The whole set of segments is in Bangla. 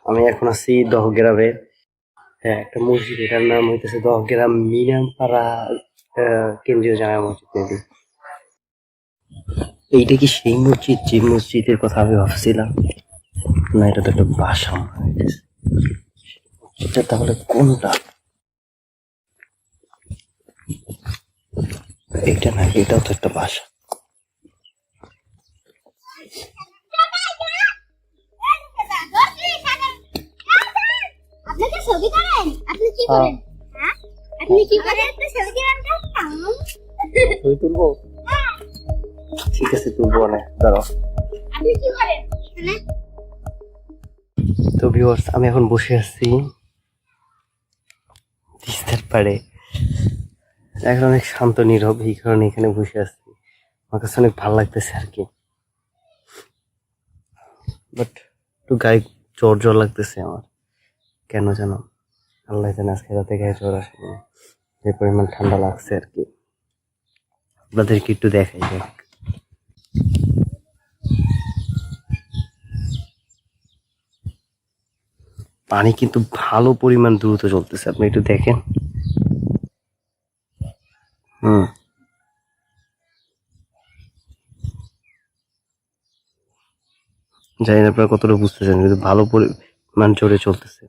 আমি এখন আছি দহগ্রামে। হ্যাঁ, একটা মসজিদ, এটার নাম হইতেছে দহগ্রাম মিনামপাড়া কেন্দ্রীয় জামে মসজিদ মেবি। এইটা কি সেই মসজিদ যে মসজিদের কথা আমি ভাবছিলাম? না, এটা তো একটা বাসা মনে হইতেছে। এটা তাহলে কোনটা? এটা না, এটাও তো একটা বাসা। ছবি তুলবো? ঠিক আছে, তুলবো না, দাঁড়াও। তো ভিউয়ার্স, আমি এখন বসে আছি তিস্তার পাড়ে। এখন অনেক শান্ত নীরব, এই কারণে এখানে বসে আছি। আমার কাছে অনেক ভালো লাগতেছে আর কি, বাট একটু গায়ে জ্বর জ্বর লাগতেছে আমার, কেন জানো? আল্লাহ জানে, আজকে রাতে গায়ে জ্বর আসবে, যে পরিমাণ ঠান্ডা লাগছে আর কি। আপনাদেরকে একটু দেখাই দেখ। পানি কিন্তু ভালো পরিমাণ দ্রুত চলতেছে, আপনি একটু দেখেন। হুম, জানি না আপনারা কতটা বুঝতেছেন, কিন্তু ভালো পরিমাণ জোরে চলতেছে।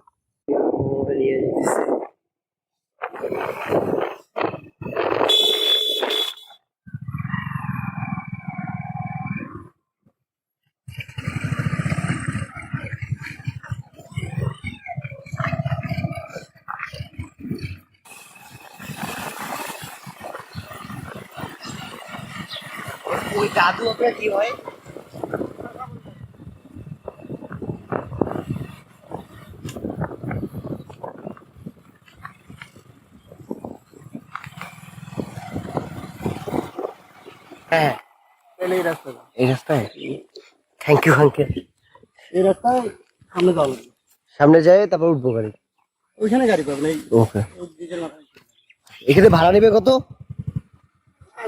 ওই দাদু আপনার কি হয়? হ্যাঁ, এই রাস্তাটা, এই রাস্তায়। Thank you uncle. এই রাস্তায় সামনে যাওয়া লাগবে, সামনে যাই তারপর উঠবো গাড়ি। ওইখানে গাড়ি পাবেন। এই ওকে, এখানে ভাড়া নেবে কত?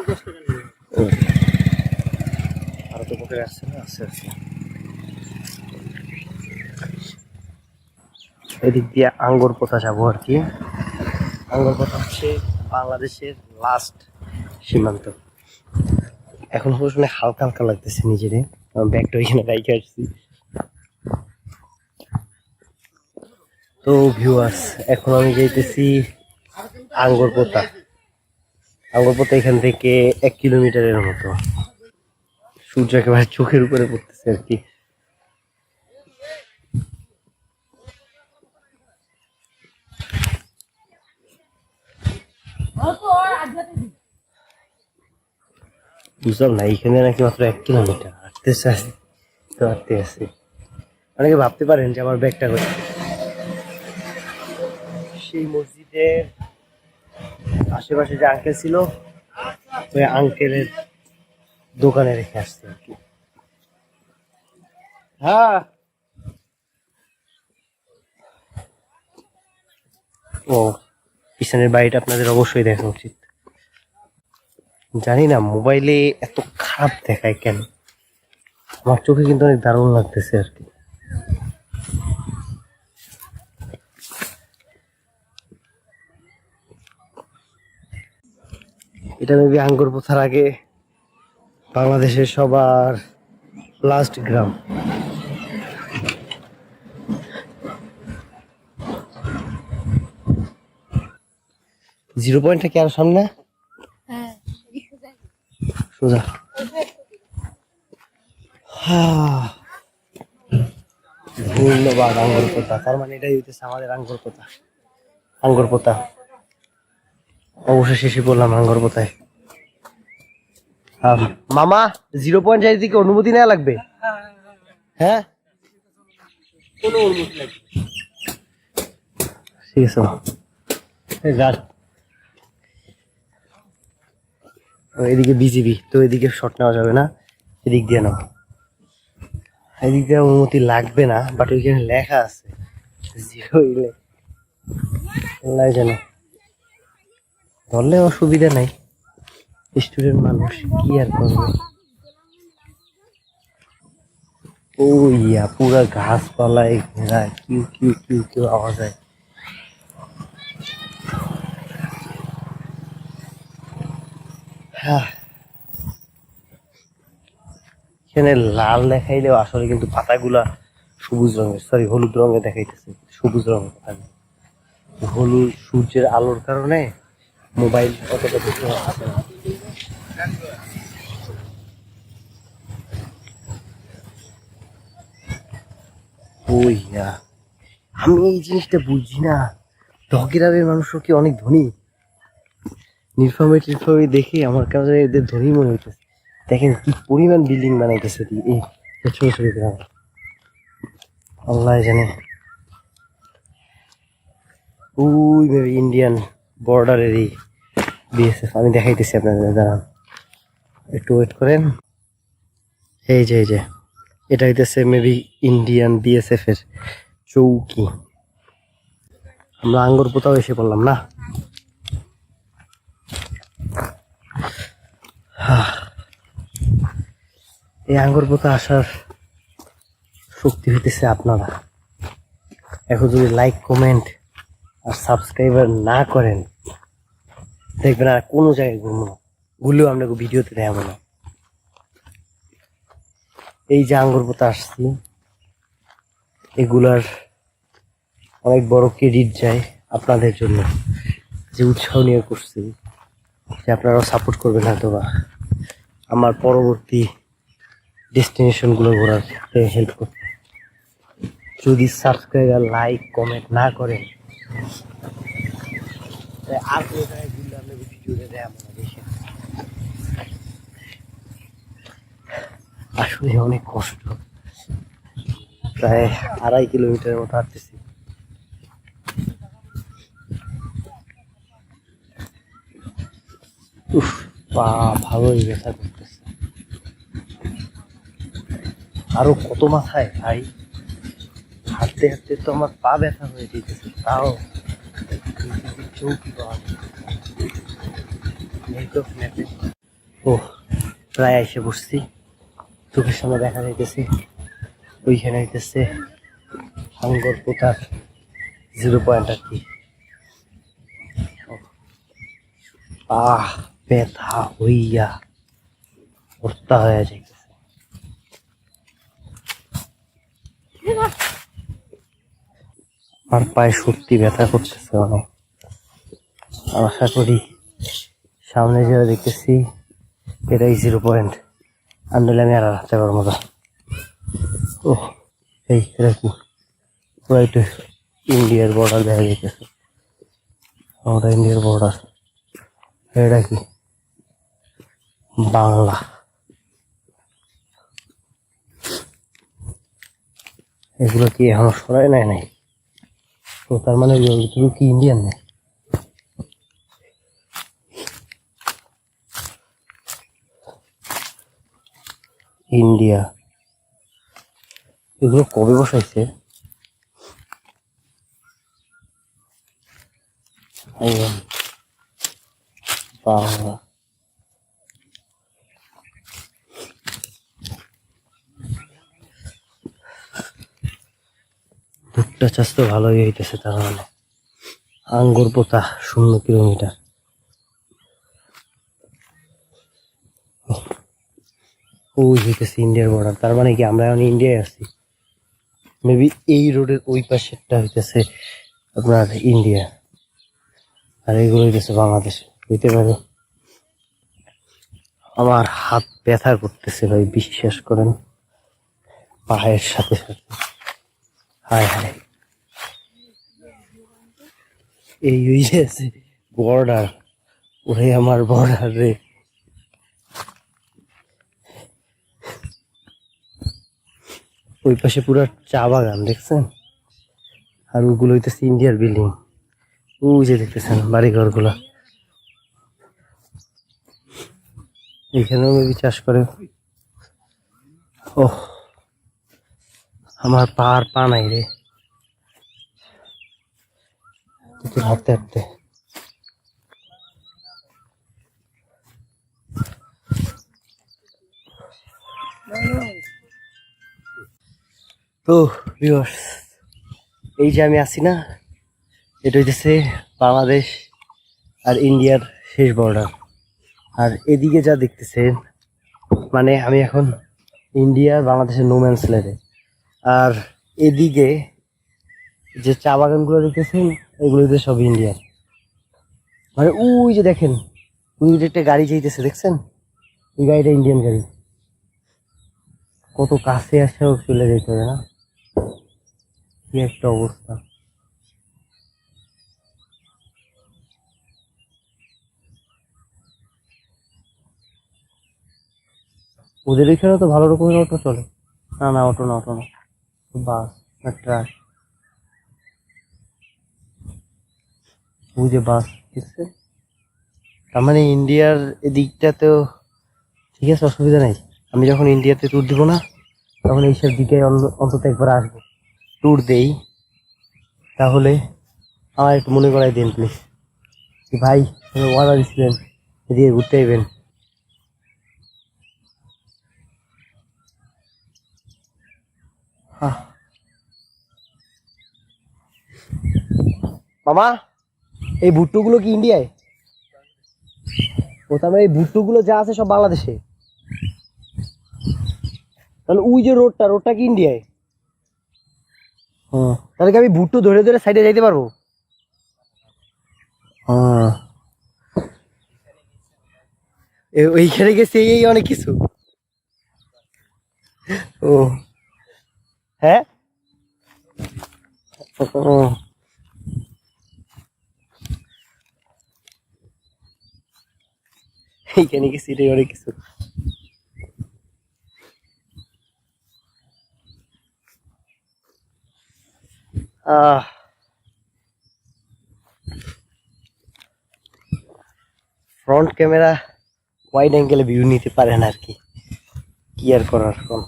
10 টাকা নেবে। আর তো পকেটে আসছে না, আসছে আসছে। এদিক দিয়ে আঙ্গুর পোতা যাবো আর কি। আঙ্গুর পোতা হচ্ছে বাংলাদেশের লাস্ট সীমান্ত। এখন শুনে হালকা হালকা লাগতেছে নিজেরে, ব্যাগটা ওইখানে রাইখে আসছি। তো ভিউয়ার্স, এখন আমি যাইতেছি আঙ্গুর পোতা। আঙ্গুর পোতা এখান থেকে 1 কিলোমিটারের মতো। সূর্য একেবারে চোখের উপরে পড়তেছে আর কি। বুঝলাম না, এখানে নাকি মাত্র 1 কিলোমিটার হাঁটতে চাই, তো হাঁটতে আসি। অনেকে ভাবতে পারেন যে আমার ব্যাগটা কোথায়। সেই মসজিদের আশেপাশে যে আঙ্কেল ছিল, ওই আঙ্কেলের দোকানে রেখে আসছে আর কি। হ্যাঁ, ও পিছনের বাড়িটা আপনাদের অবশ্যই দেখা উচিত। জানি না মোবাইলে এত খারাপ দেখায় কেন, আমার চোখে কিন্তু অনেক দারুণ লাগতেছে আর কি। এটা মেবি আঙ্গুর পোথার আগে বাংলাদেশের সবার লাস্ট গ্রাম। 0 পয়েন্টটা কি আর সামনে? সোজা। ধন্যবাদ আঙ্গুর পোতা, তার মানে এটাই হইতেছে আমাদের আঙ্গুর পোতা। আঙ্গুর পোতা অবশ্যই শেষে বললাম আঙ্গুর পোতায়। মামা, 0 পয়েন্ট যাই দিকে অনুমতি নেওয়া লাগবে? হ্যাঁ, কোনো অনুমতি লাগবে, ঠিক আছে। এদিকে বিজিবি, তো এদিকে শট নেওয়া যাবে না, এদিক দিয়ে নাও। এদিক দিয়ে অনুমতি লাগবে না, বাট ওইখানে লেখা আছে 0 ইলে। আল্লাহ জানে, ধরলে অসুবিধা নাই, স্টুডেন্ট মানুষ কি আর করবে। ও ইয়া পুরা গাছপালায় ঘেরা, কিউ কিউ কিউ কিউ আওয়াজ হয়। এখানে লাল দেখাইলেও আসলে কিন্তু পাতাগুলা সবুজ রঙের, সরি হলুদ রঙের দেখাইতেছে, সবুজ রঙের পাতা। হলুদ সূর্যের আলোর কারণে মোবাইল অতটা দেখতে পাচ্ছে না। ওই আমি এই জিনিসটা বুঝি না, ঢকিরাবের মানুষও কি অনেক ধনী? নীলফামারী টিলফামারী দেখে আমার কাছে এদের ধনী মনে হইতেছে। দেখেন কি পরিমাণ বিল্ডিং বানাইতেছে এই ছোট ছোট গ্রাম, আল্লাহ জানে। ওই ইন্ডিয়ান বর্ডারের এই বিএসএফ, আমি দেখাইতেছি আপনাদের, দাঁড়ান একটু ওয়েট করেন। এই যে এটা হইতেছে মেবি ইন্ডিয়ান বিএসএফ এর চৌকি। আমরা আঙ্গুর পোতাও এসে পড়লাম না। এই আঙ্গুর পোতা আসার শক্তি হইতেছে আপনারা। এখন যদি লাইক কমেন্ট আর সাবস্ক্রাইবার না করেন, দেখবেন আর কোনো জায়গায় ঘুরবো না, ঘুরলেও আপনাকে ভিডিওতে দেখাবো না। এই যে আঙ্গুর পোতা আসছি, এগুলার অনেক বড় ক্রেডিট যায় আপনাদের জন্য, যে উৎসাহ নিয়ে করছি, যে আপনারাও সাপোর্ট করবেন হয়তো বা আমার পরবর্তী ডেস্টিনেশনগুলো ঘোরাতে হেল্প করতে। যদি সাবস্ক্রাইবার লাইক কমেন্ট না করেন, আর কোনো জায়গায় ঘুরলে আপনাকে ভিডিওতে দেখাবো না। দেখে আসলে অনেক কষ্ট, প্রায় 2.5 কিলোমিটারের মতো হাঁটতেছি। উফ, পা ভালোই ব্যথা করতেছে। আরো কত মাথায় ভাই, হাঁটতে হাঁটতে তো আমার পা ব্যথা হয়ে যেতেছে, তাও চৌকি পাওয়া ও প্রায় এসে বসছি। চোখের সামনে দেখা যাইতেছে ওইখানে হইতেছে আঙ্গুর পোতার 0 পয়েন্ট আর কি। ব্যথা হইয়া ভর্তা হয়ে যাইতেছে। আমার পায়ে সত্যি ব্যথা করতেছে অনেক। আশা করি সামনে যেটা দেখতেছি এটাই 0 পয়েন্ট, আনলে আমি আর হাঁটতে পারবো না। ও এই এটা কি পুরো একটু ইন্ডিয়ার বর্ডার দেখা যাইতেছে, আমরা ইন্ডিয়ার বর্ডার। এটা কি বাংলা? এগুলো কি এখন সরাই নাই? তো তার মানে কি ইন্ডিয়ান নেই? ইন্ডিয়া এগুলো কবে বসাইছে? বাংলা ভুট্টা চাষ তো ভালোই হইতেছে, তার মানে আঙ্গুর পোতা 0 কিলোমিটার। ওই হইতেছে ইন্ডিয়ার বর্ডার, তার মানে কি আমরা এখন ইন্ডিয়ায় আছি। মেবি এই রোডের ওই পাশেরটা হইতেছে আপনার ইন্ডিয়া, আর এইগুলো হইতেছে বাংলাদেশ হইতে পারে। আমার হাত ব্যথা করতেছে ভাই, বিশ্বাস করেন, পায়ের সাথে সাথে। হায় হায়, এই হয়ে আছে বর্ডার, ওরে আমার বর্ডার রে। ওই পাশে পুরো চা বাগান দেখছেন, আর ওগুলো হইতেছে ইন্ডিয়ার বিল্ডিং। ওই যে দেখতেছেন বাড়িঘর গুলা, এখানেও মেবি চাষ করে। ও আমার পা নাই রে, হাঁটতে হাঁটতে। তো ভিউয়ার্স, এই যে আমি আছি না, এটা হইতেছে বাংলাদেশ আর ইন্ডিয়ার শেষ বর্ডার। আর এদিকে যা দেখতেছেন, মানে আমি এখন ইন্ডিয়ার বাংলাদেশের নোম্যান্স ল্যান্ডে। আর এদিকে যে চা বাগানগুলো দেখতেছেন, এগুলোতে সব ইন্ডিয়ার। মানে ওই যে দেখেন, ওই যে একটা গাড়ি যাইতেছে, দেখছেন? ওই গাড়িটা ইন্ডিয়ান গাড়ি। কত কাছে আসেও চলে যেতে হবে না, কি একটা অবস্থা। ওদের এখানে তো ভালো রকমের অটো চলে। না না, অটো না, অটো না, বাস না ট্রাক। ওই যে বাস, দেখছে? তার মানে ইন্ডিয়ার এদিকটাতেও ঠিক আছে, অসুবিধা নাই। আমি যখন ইন্ডিয়াতে ট্যুর দিব না, তখন এইসব দিকে অন্তত একবার আসবো, ট্যুর দেই। তাহলে আমার একটু মনে করাই দিন প্লিজ, কি ভাই ওয়াদা দিচ্ছিলেন এদিকে ঘুরতে আইবেন। মামা, এই ভুট্টোগুলো কি ইন্ডিয়ায়? ও, তার মানে এই ভুট্টোগুলো যা আছে সব বাংলাদেশে। তাহলে ওই যে রোডটা কি ইন্ডিয়ায়? হ্যাঁ, তাহলে কি আমি ভুট্টো ধরে ধরে সাইডে যাইতে পারবো? হ্যাঁ, ওইখানে গেছে এই অনেক কিছু। ও হ্যাঁ, ও, এইখানে গেছে এটাই অনেক কিছু। ফ্রন্ট ক্যামেরা ওয়াইড অ্যাঙ্গেলে ভিউ নিতে পারে না আর কি, কি আর করার কোন।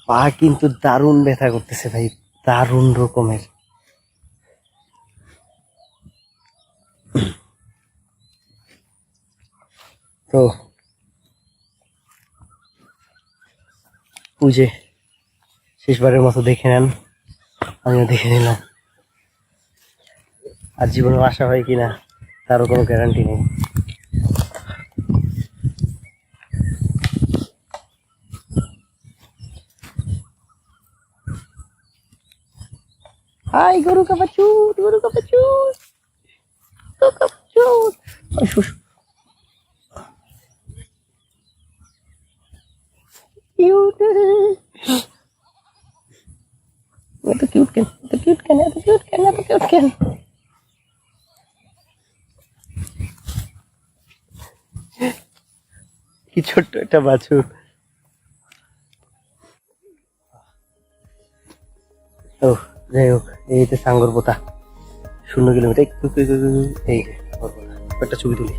পা কিন্তু দারুণ ব্যথা করতেছে ভাই, দারুণ রকমের। তো ওই যে শেষবারের মতো দেখে নেন, আমিও দেখে নিলাম। আর জীবনে আসা হয় কিনা তারও কোনো গ্যারান্টি নেই। হাই গরু কাপাচুত, গরু কাপাচুত, গরু কাপাচুত। কিউট, এত কিউট কেন, এত কিউট কেন, এত কিউট কেন, এত কিউট কেন? কি ছোট্ট একটা বাছুর। ও যাই হোক, এই তো সাঙ্গর পোতা 0 কিলোমিটার। এই একটা ছবি তুলি।